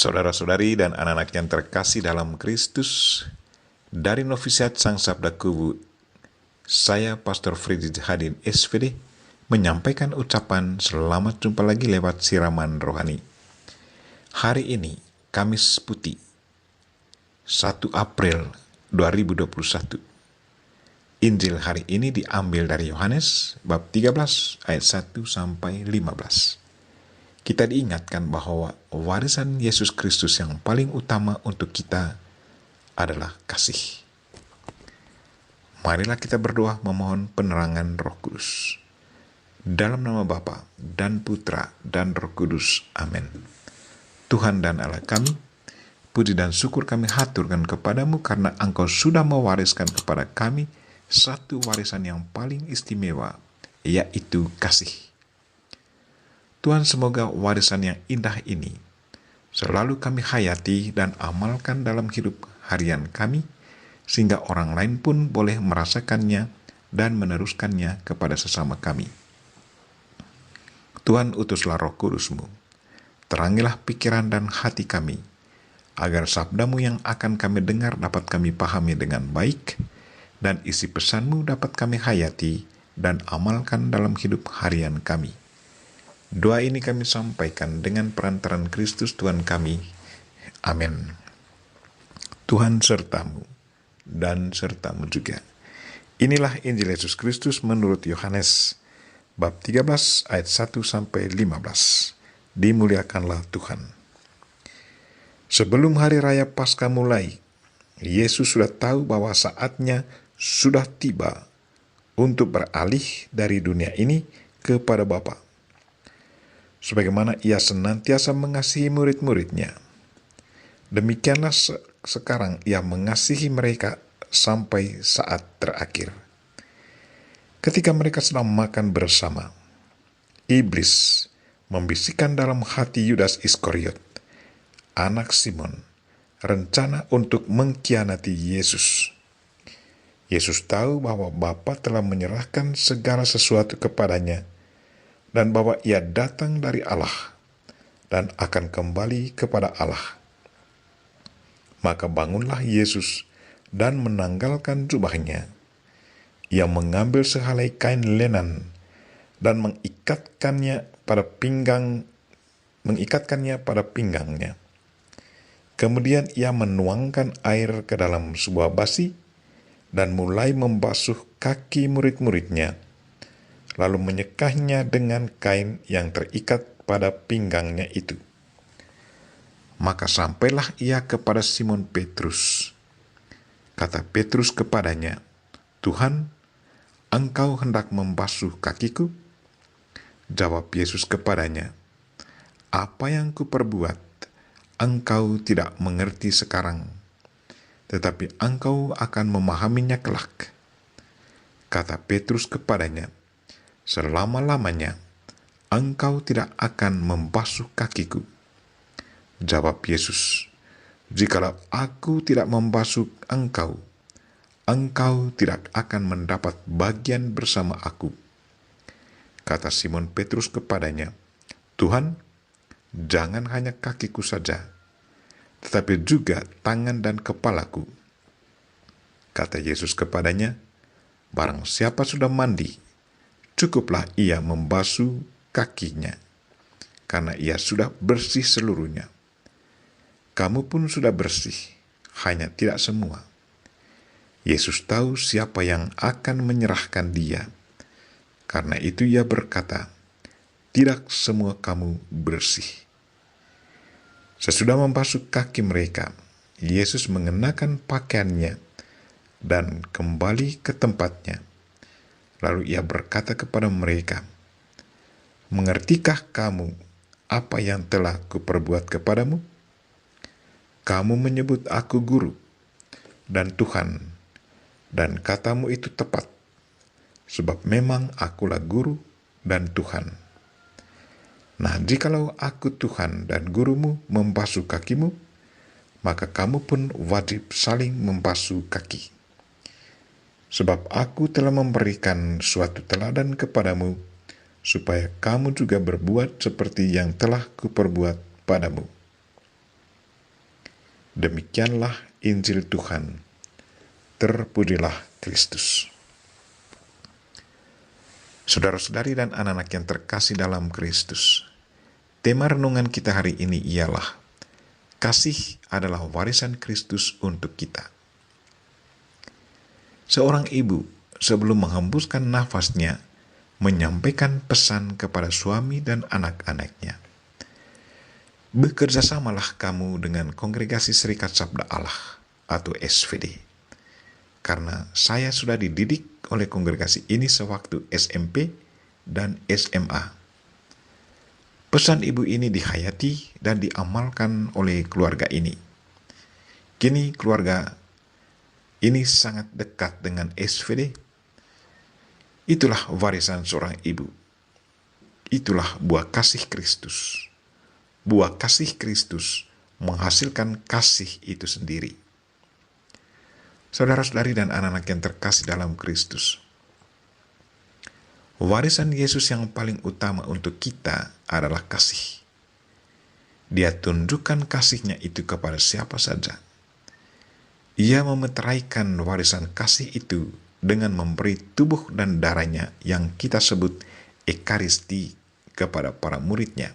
Saudara-saudari dan anak-anak yang terkasih dalam Kristus, dari Novisiat Sang Sabda Kubu, saya Pastor Fridji Hadin SVD menyampaikan ucapan selamat jumpa lagi lewat siraman rohani. Hari ini, Kamis Putih, 1 April 2021. Injil hari ini diambil dari Yohanes bab 13 ayat 1 sampai 15. Kita diingatkan bahwa warisan Yesus Kristus yang paling utama untuk kita adalah kasih. Marilah kita berdoa memohon penerangan Roh Kudus. Dalam nama Bapa dan Putra dan Roh Kudus. Amin. Tuhan dan Allah kami, puji dan syukur kami haturkan kepadamu karena Engkau sudah mewariskan kepada kami satu warisan yang paling istimewa, yaitu kasih. Tuhan, semoga warisan yang indah ini selalu kami hayati dan amalkan dalam hidup harian kami, sehingga orang lain pun boleh merasakannya dan meneruskannya kepada sesama kami. Tuhan, utuslah Roh Kudus-Mu, terangilah pikiran dan hati kami, agar sabda-Mu yang akan kami dengar dapat kami pahami dengan baik, dan isi pesan-Mu dapat kami hayati dan amalkan dalam hidup harian kami. Doa ini kami sampaikan dengan perantaran Kristus Tuhan kami. Amin. Tuhan sertamu dan sertamu juga. Inilah Injil Yesus Kristus menurut Yohanes bab 13 ayat 1 sampai 15. Dimuliakanlah Tuhan. Sebelum hari raya Paskah mulai, Yesus sudah tahu bahwa saatnya sudah tiba untuk beralih dari dunia ini kepada Bapa. Sebagaimana ia senantiasa mengasihi murid-muridnya, demikianlah sekarang ia mengasihi mereka sampai saat terakhir. Ketika mereka sedang makan bersama, iblis membisikkan dalam hati Yudas Iskariot, anak Simon, rencana untuk mengkhianati Yesus. Yesus tahu bahwa Bapa telah menyerahkan segala sesuatu kepadanya, dan bahwa ia datang dari Allah dan akan kembali kepada Allah. Maka bangunlah Yesus dan menanggalkan jubahnya. Ia mengambil sehelai kain lenan dan mengikatkannya pada pinggangnya. Kemudian ia menuangkan air ke dalam sebuah basi dan mulai membasuh kaki murid-muridnya, lalu menyekahnya dengan kain yang terikat pada pinggangnya itu. Maka sampailah ia kepada Simon Petrus. Kata Petrus kepadanya, "Tuhan, Engkau hendak membasuh kakiku?" Jawab Yesus kepadanya, "Apa yang kuperbuat, engkau tidak mengerti sekarang, tetapi engkau akan memahaminya kelak." Kata Petrus kepadanya, "Selama-lamanya engkau tidak akan membasuh kakiku." Jawab Yesus, "Jikalau aku tidak membasuh engkau, engkau tidak akan mendapat bagian bersama aku." Kata Simon Petrus kepadanya, "Tuhan, jangan hanya kakiku saja, tetapi juga tangan dan kepalaku." Kata Yesus kepadanya, "Barang siapa sudah mandi, cukuplah ia membasuh kakinya, karena ia sudah bersih seluruhnya. Kamu pun sudah bersih, hanya tidak semua." Yesus tahu siapa yang akan menyerahkan dia. Karena itu ia berkata, "Tidak semua kamu bersih." Sesudah membasuh kaki mereka, Yesus mengenakan pakaiannya dan kembali ke tempatnya. Lalu ia berkata kepada mereka, "Mengertikah kamu apa yang telah kuperbuat kepadamu? Kamu menyebut aku guru dan Tuhan, dan katamu itu tepat, sebab memang akulah guru dan Tuhan. Nah, jikalau aku Tuhan dan gurumu membasuh kakimu, maka kamu pun wajib saling membasuh kaki. Sebab aku telah memberikan suatu teladan kepadamu, supaya kamu juga berbuat seperti yang telah kuperbuat padamu." Demikianlah Injil Tuhan. Terpujilah Kristus. Saudara-saudari dan anak-anak yang terkasih dalam Kristus, tema renungan kita hari ini ialah kasih adalah warisan Kristus untuk kita. Seorang ibu sebelum menghembuskan nafasnya menyampaikan pesan kepada suami dan anak-anaknya. Bekerjasamalah kamu dengan Kongregasi Serikat Sabda Allah atau SVD. Karena saya sudah dididik oleh kongregasi ini sewaktu SMP dan SMA. Pesan ibu ini dihayati dan diamalkan oleh keluarga ini. Kini keluarga ini sangat dekat dengan SVD. Itulah warisan seorang ibu. Itulah buah kasih Kristus. Buah kasih Kristus menghasilkan kasih itu sendiri. Saudara-saudari dan anak-anak yang terkasih dalam Kristus, warisan Yesus yang paling utama untuk kita adalah kasih. Dia tunjukkan kasihnya itu kepada siapa saja. Ia memeteraikan warisan kasih itu dengan memberi tubuh dan darahnya yang kita sebut Ekaristi kepada para muridnya.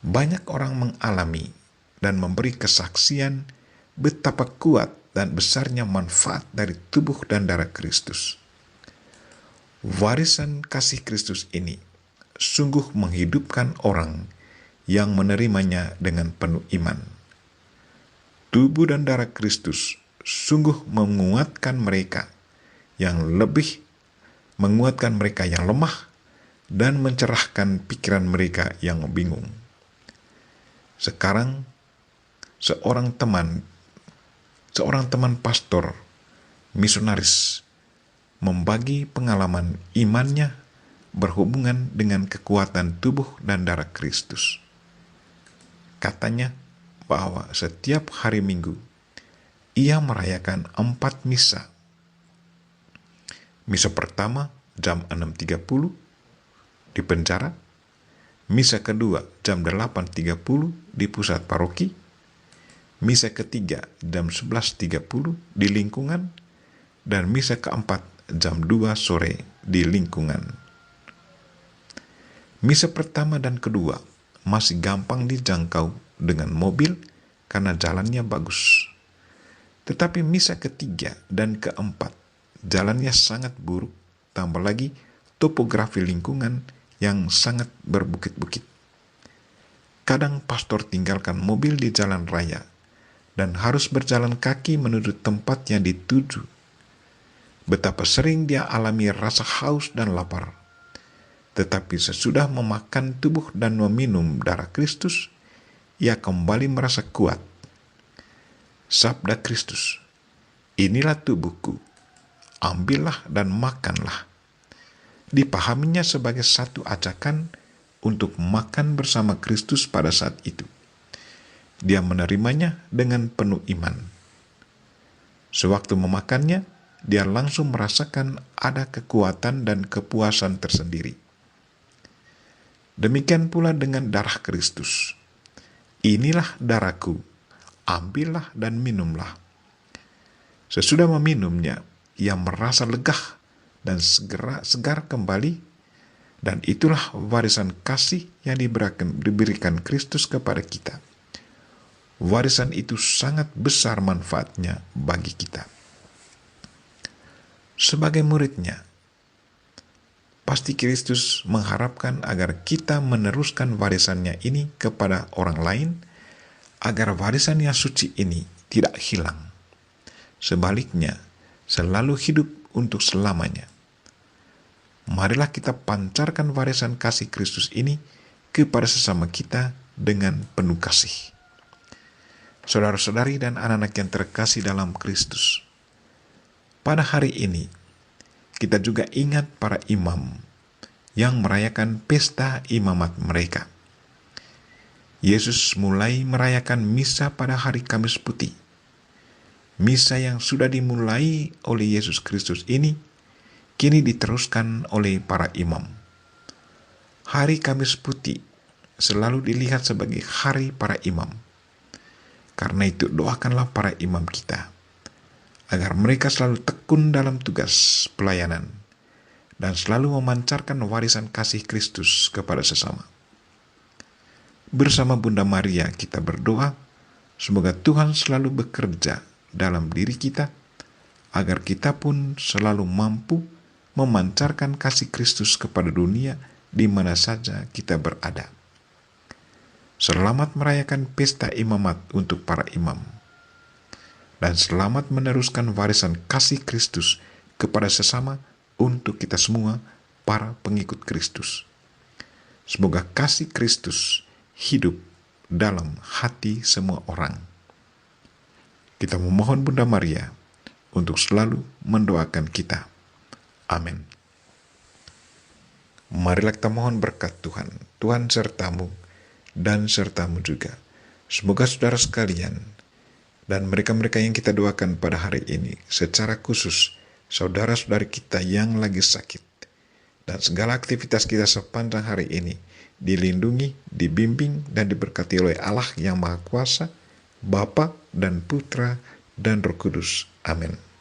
Banyak orang mengalami dan memberi kesaksian betapa kuat dan besarnya manfaat dari tubuh dan darah Kristus. Warisan kasih Kristus ini sungguh menghidupkan orang yang menerimanya dengan penuh iman. Tubuh dan darah Kristus sungguh menguatkan mereka yang lemah dan mencerahkan pikiran mereka yang bingung. Sekarang seorang teman pastor misionaris membagi pengalaman imannya berhubungan dengan kekuatan tubuh dan darah Kristus. Katanya bahwa setiap hari Minggu ia merayakan 4 misa. Misa pertama jam 6.30 di penjara, misa kedua jam 8.30 di pusat paroki, misa ketiga jam 11.30 di lingkungan, dan misa keempat jam 2 sore di lingkungan. Misa pertama dan kedua masih gampang dijangkau dengan mobil karena jalannya bagus. Tetapi misa ketiga dan keempat jalannya sangat buruk, tambah lagi topografi lingkungan yang sangat berbukit-bukit. Kadang pastor tinggalkan mobil di jalan raya dan harus berjalan kaki menuju tempat yang dituju. Betapa sering dia alami rasa haus dan lapar. Tetapi sesudah memakan tubuh dan meminum darah Kristus, ia kembali merasa kuat. Sabda Kristus, inilah tubuhku, ambillah dan makanlah. Dipahaminya sebagai satu ajakan untuk makan bersama Kristus pada saat itu. Dia menerimanya dengan penuh iman. Sewaktu memakannya, dia langsung merasakan ada kekuatan dan kepuasan tersendiri. Demikian pula dengan darah Kristus. Inilah darahku, ambillah dan minumlah. Sesudah meminumnya, ia merasa lega dan segar kembali, dan itulah warisan kasih yang diberikan Kristus kepada kita. Warisan itu sangat besar manfaatnya bagi kita. Sebagai muridnya, pasti Kristus mengharapkan agar kita meneruskan warisannya ini kepada orang lain, agar warisan yang suci ini tidak hilang. Sebaliknya, selalu hidup untuk selamanya. Marilah kita pancarkan warisan kasih Kristus ini kepada sesama kita dengan penuh kasih. Saudara-saudari dan anak-anak yang terkasih dalam Kristus, pada hari ini kita juga ingat para imam yang merayakan pesta imamat mereka. Yesus mulai merayakan misa pada hari Kamis Putih. Misa yang sudah dimulai oleh Yesus Kristus ini kini diteruskan oleh para imam. Hari Kamis Putih selalu dilihat sebagai hari para imam, Karena itu doakanlah para imam kita, agar mereka selalu tekun dalam tugas pelayanan dan selalu memancarkan warisan kasih Kristus kepada sesama. Bersama Bunda Maria kita berdoa, semoga Tuhan selalu bekerja dalam diri kita, agar kita pun selalu mampu memancarkan kasih Kristus kepada dunia di mana saja kita berada. Selamat merayakan pesta imamat untuk para imam, dan selamat meneruskan warisan kasih Kristus kepada sesama untuk kita semua para pengikut Kristus. Semoga kasih Kristus hidup dalam hati semua orang. Kita memohon Bunda Maria untuk selalu mendoakan kita. Amin. Marilah kita mohon berkat Tuhan. Tuhan sertamu dan sertamu juga. Semoga saudara sekalian dan mereka-mereka yang kita doakan pada hari ini, secara khusus saudara-saudari kita yang lagi sakit, dan segala aktivitas kita sepanjang hari ini dilindungi, dibimbing, dan diberkati oleh Allah yang Maha Kuasa, Bapa dan Putra dan Roh Kudus. Amin.